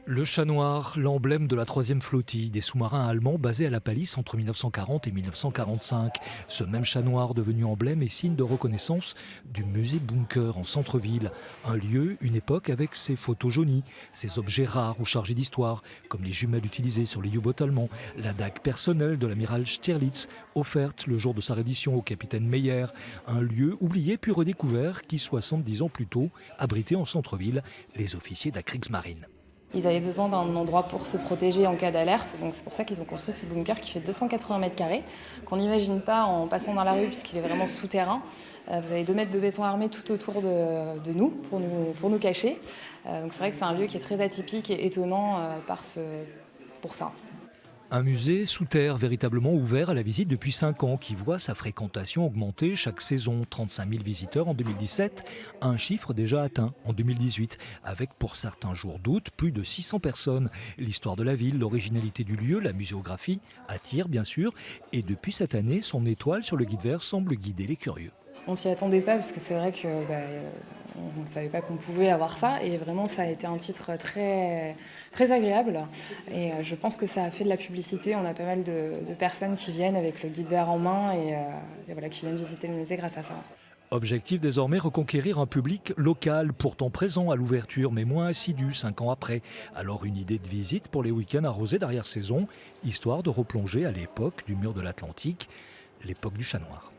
Le chat noir, l'emblème de la troisième flottille des sous-marins allemands basés à la Palisse entre 1940 et 1945. Ce même chat noir devenu emblème et signe de reconnaissance du musée Bunker en centre-ville. Un lieu, une époque avec ses photos jaunies, ses objets rares ou chargés d'histoire, comme les jumelles utilisées sur les U-boats allemands, la dague personnelle de l'amiral Stirlitz, offerte le jour de sa reddition au capitaine Meyer. Un lieu oublié puis redécouvert qui, 70 ans plus tôt, abritait en centre-ville les officiers de la Kriegsmarine. Ils avaient besoin d'un endroit pour se protéger en cas d'alerte, donc c'est pour ça qu'ils ont construit ce bunker qui fait 280 mètres carrés, qu'on n'imagine pas en passant dans la rue puisqu'il est vraiment souterrain. Vous avez 2 mètres de béton armé tout autour de nous, pour nous cacher. Donc c'est vrai que c'est un lieu qui est très atypique et étonnant pour ça. Un musée sous terre véritablement ouvert à la visite depuis 5 ans qui voit sa fréquentation augmenter chaque saison. 35 000 visiteurs en 2017, un chiffre déjà atteint en 2018, avec pour certains jours d'août plus de 600 personnes. L'histoire de la ville, l'originalité du lieu, la muséographie attirent bien sûr. Et depuis cette année, son étoile sur le guide vert semble guider les curieux. On s'y attendait pas parce que c'est vrai que on ne savait pas qu'on pouvait avoir ça et vraiment ça a été un titre très, très agréable et je pense que ça a fait de la publicité. On a pas mal de personnes qui viennent avec le guide vert en main et voilà, qui viennent visiter le musée grâce à ça. Objectif désormais reconquérir un public local, pourtant présent à l'ouverture mais moins assidu 5 ans après. Alors une idée de visite pour les week-ends arrosés d'arrière-saison, histoire de replonger à l'époque du mur de l'Atlantique, l'époque du chat noir.